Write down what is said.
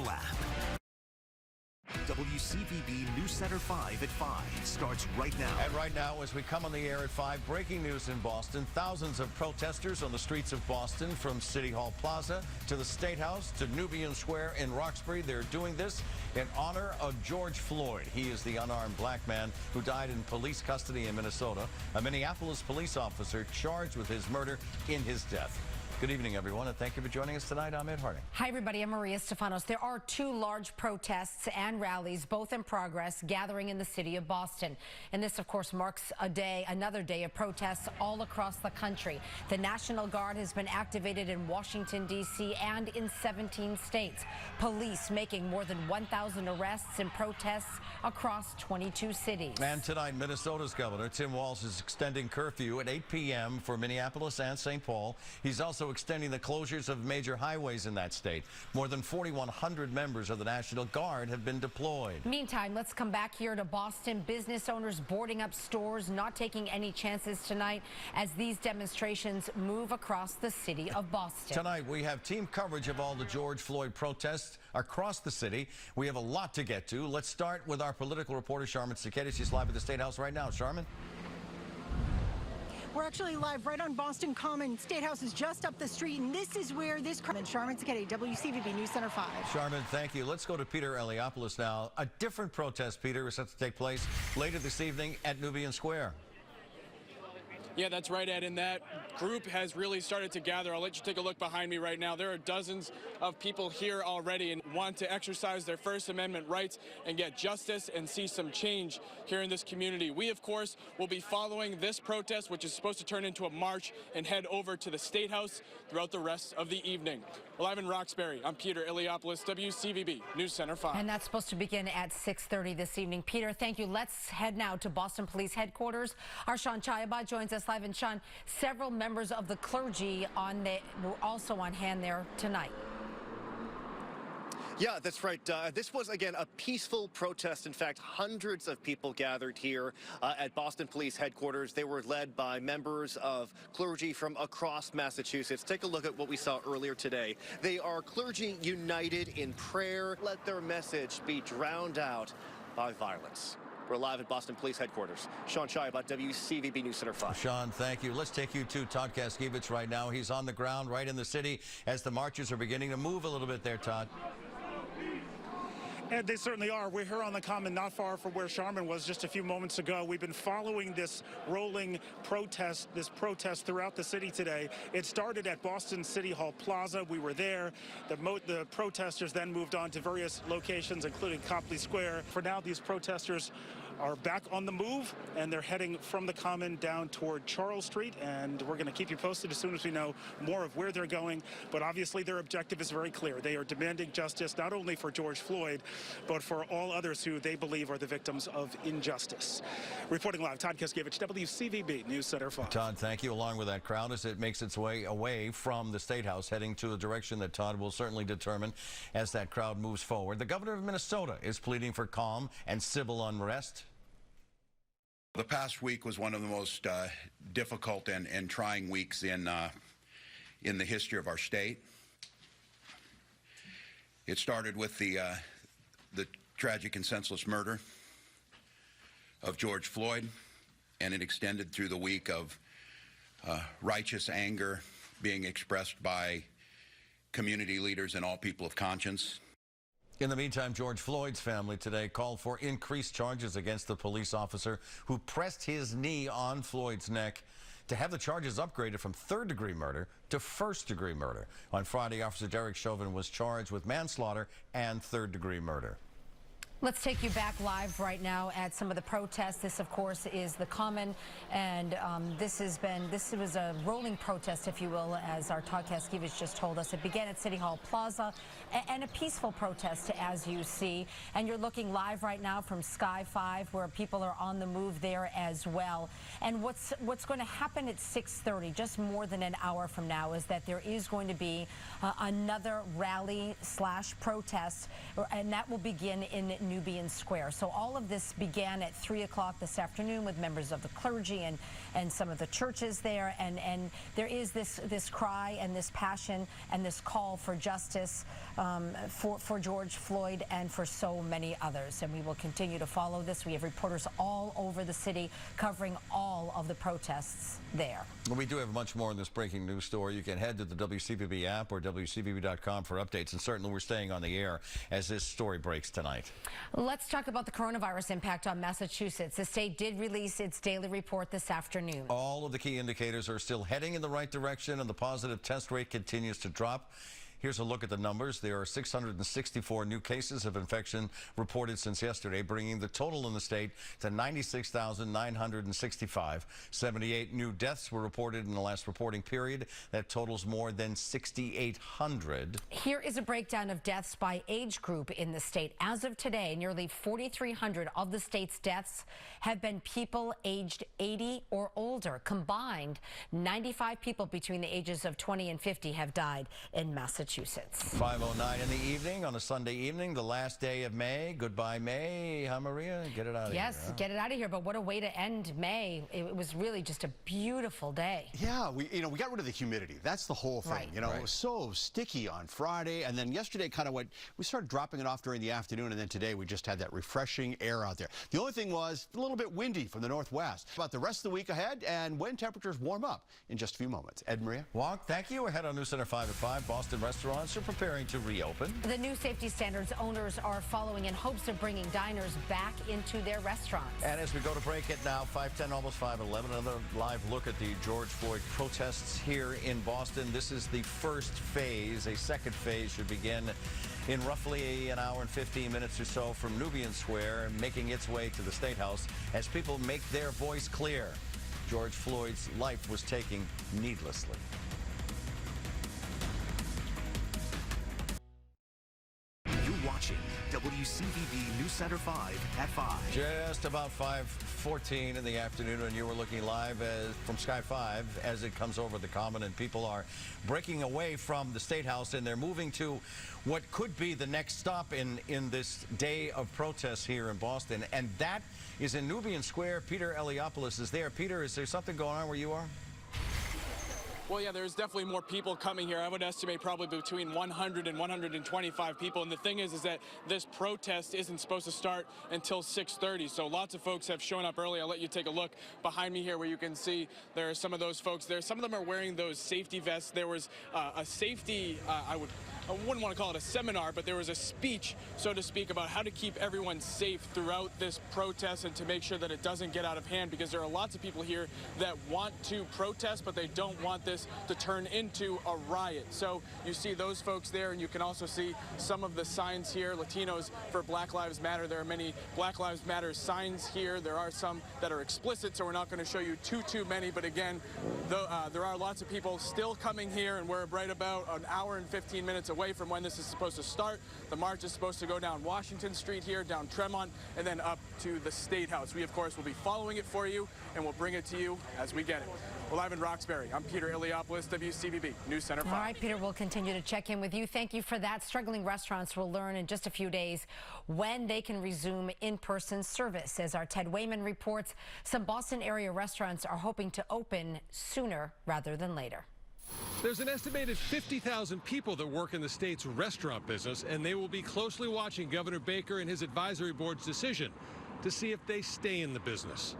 mobile app. WCVB News Center 5 at 5 starts right now. And right now, as we come on the air at 5, breaking news in Boston. Thousands of protesters on the streets of Boston, from City Hall Plaza to the State House to Nubian Square in Roxbury. They're doing this in honor of George Floyd. He is the unarmed black man who died in police custody in Minnesota. A Minneapolis police officer charged with his murder in his death. Good evening, everyone, and thank you for joining us tonight. I'm Ed Harding. Hi, everybody. I'm Maria Stefanos. There are two large protests and rallies, both in progress, gathering in the city of Boston. And this, of course, marks another day of protests all across the country. The National Guard has been activated in Washington, D.C. and in 17 states. Police making more than 1,000 arrests in protests across 22 cities. And tonight, Minnesota's Governor Tim Walz is extending curfew at 8 p.m. for Minneapolis and St. Paul. He's also extending the closures of major highways in that state. More than 4,100 members of the National Guard have been deployed. Meantime, let's come back here to Boston. Business owners boarding up stores, not taking any chances tonight as these demonstrations move across the city of Boston. Tonight, we have team coverage of all the George Floyd protests across the city. We have a lot to get to. Let's start with our political reporter, Sharman Cicchetti. She's live at the State House right now. Sharman? We're actually live right on Boston Common. State House is just up the street, and this is where this crowd. Sharman Cicchetti, WCVB News Center 5. Sharman, thank you. Let's go to Peter Eliopoulos now. A different protest, Peter, is set to take place later this evening at Nubian Square. Yeah, that's right, Ed, and that group has really started to gather. I'll let you take a look behind me right now. There are dozens of people here already and want to exercise their First Amendment rights and get justice and see some change here in this community. We, of course, will be following this protest, which is supposed to turn into a march, and head over to the State House throughout the rest of the evening. Live in Roxbury, I'm Peter Eliopoulos, WCVB News Center 5. And that's supposed to begin at 6:30 this evening. Peter, thank you. Let's head now to Boston Police Headquarters. Our Sean Chayabad joins us live. And Sean, several members of the clergy were also on hand there tonight. Yeah, that's right. This was, again, a peaceful protest. In fact, hundreds of people gathered here at Boston Police Headquarters. They were led by members of clergy from across Massachusetts. Take a look at what we saw earlier today. They are clergy united in prayer. Let their message be drowned out by violence. We're live at Boston Police Headquarters. Sean Chayabad, WCVB News Center 5. Sean, thank you. Let's take you to Todd Kaskiewicz right now. He's on the ground right in the city as the marchers are beginning to move a little bit there, Todd. And they certainly are. We're here on the Common, not far from where Sharman was just a few moments ago. We've been following this rolling protest, throughout the city today. It started at Boston City Hall Plaza. We were there. The protesters then moved on to various locations, including Copley Square. For now, these protesters are back on the move, and they're heading from the Common down toward Charles Street, and we're going to keep you posted as soon as we know more of where they're going. But obviously their objective is very clear. They are demanding justice not only for George Floyd, but for all others who they believe are the victims of injustice. Reporting live, Todd Kaskiewicz, WCVB News Center 5. Todd, thank you. Along with that crowd as it makes its way away from the State House, heading to a direction that Todd will certainly determine as that crowd moves forward. The governor of Minnesota is pleading for calm and civil unrest. The past week was one of the most difficult and trying weeks in the history of our state. It started with the tragic and senseless murder of George Floyd, and it extended through the week of righteous anger being expressed by community leaders and all people of conscience. In the meantime, George Floyd's family today called for increased charges against the police officer who pressed his knee on Floyd's neck, to have the charges upgraded from third-degree murder to first-degree murder. On Friday, Officer Derek Chauvin was charged with manslaughter and third-degree murder. Let's take you back live right now at some of the protests. This, of course, is the Common, and this was a rolling protest, if you will, as our Todd Kaskiewicz just told us. It began at City Hall Plaza, and a peaceful protest, as you see. And you're looking live right now from Sky 5, where people are on the move there as well. And what's going to happen at 6:30, just more than an hour from now, is that there is going to be another rally/protest, and that will begin in Nubian Square. So all of this began at 3 o'clock this afternoon with members of the clergy and some of the churches there. And there is this cry and this passion and this call for justice for George Floyd and for so many others. And we will continue to follow this. We have reporters all over the city covering all of the protests there. We do have much more in this breaking news story. You can head to the WCVB app or WCVB.com for updates, and certainly we're staying on the air as this story breaks tonight. Let's talk about the coronavirus impact on Massachusetts. The state did release its daily report this afternoon. All of the key indicators are still heading in the right direction, and the positive test rate continues to drop. Here's a look at the numbers. There are 664 new cases of infection reported since yesterday, bringing the total in the state to 96,965. 78 new deaths were reported in the last reporting period. That totals more than 6,800. Here is a breakdown of deaths by age group in the state. As of today, nearly 4,300 of the state's deaths have been people aged 80 or older. Combined, 95 people between the ages of 20 and 50 have died in Massachusetts. 5:09 in the evening on a Sunday evening, the last day of May. Goodbye, May. Huh, Maria? Get it out of here. Yes, get it out of here. But what a way to end May. It was really just a beautiful day. Yeah, we got rid of the humidity. That's the whole thing. Right. It was so sticky on Friday, and then yesterday kind of we started dropping it off during the afternoon, and then today we just had that refreshing air out there. The only thing was a little bit windy from the northwest. About the rest of the week ahead and when temperatures warm up in just a few moments. Ed, Maria? Walk, thank you. Ahead on News Center 5 at 5, Boston restaurants are preparing to reopen. The new safety standards owners are following in hopes of bringing diners back into their restaurants. And as we go to break it now, 5:10, almost 5:11, another live look at the George Floyd protests here in Boston. This is the first phase. A second phase should begin in roughly an hour and 15 minutes or so from Nubian Square, making its way to the State House as people make their voice clear. George Floyd's life was taken needlessly. Watching WCVB News Center 5 at 5. Just about 5:14 in the afternoon, and you were looking live from Sky 5 as it comes over the Common, and people are breaking away from the State House, and they're moving to what could be the next stop in this day of protests here in Boston, and that is in Nubian Square. Peter Eliopoulos is there. Peter, is there something going on where you are? Well, yeah, there's definitely more people coming here. I would estimate probably between 100 and 125 people. And the thing is that this protest isn't supposed to start until 6:30. So lots of folks have shown up early. I'll let you take a look behind me here where you can see there are some of those folks there. Some of them are wearing those safety vests. There was a safety, I wouldn't want to call it a seminar, but there was a speech, so to speak, about how to keep everyone safe throughout this protest and to make sure that it doesn't get out of hand, because there are lots of people here that want to protest, but they don't want this to turn into a riot. So you see those folks there, and you can also see some of the signs here, Latinos for Black Lives Matter. There are many Black Lives Matter signs here. There are some that are explicit, so we're not going to show you too many, but again, there are lots of people still coming here, and we're right about an hour and 15 minutes away from when this is supposed to start. The march is supposed to go down Washington Street here, down Tremont, and then up to the State House. We, of course, will be following it for you, and we'll bring it to you as we get it. Well, live in Roxbury, I'm Peter Eliopoulos, WCVB News Center 5. All right, Peter, we'll continue to check in with you. Thank you for that. Struggling restaurants will learn in just a few days when they can resume in-person service. As our Ted Wayman reports, some Boston area restaurants are hoping to open sooner rather than later. There's an estimated 50,000 people that work in the state's restaurant business, and they will be closely watching Governor Baker and his advisory board's decision to see if they stay in the business.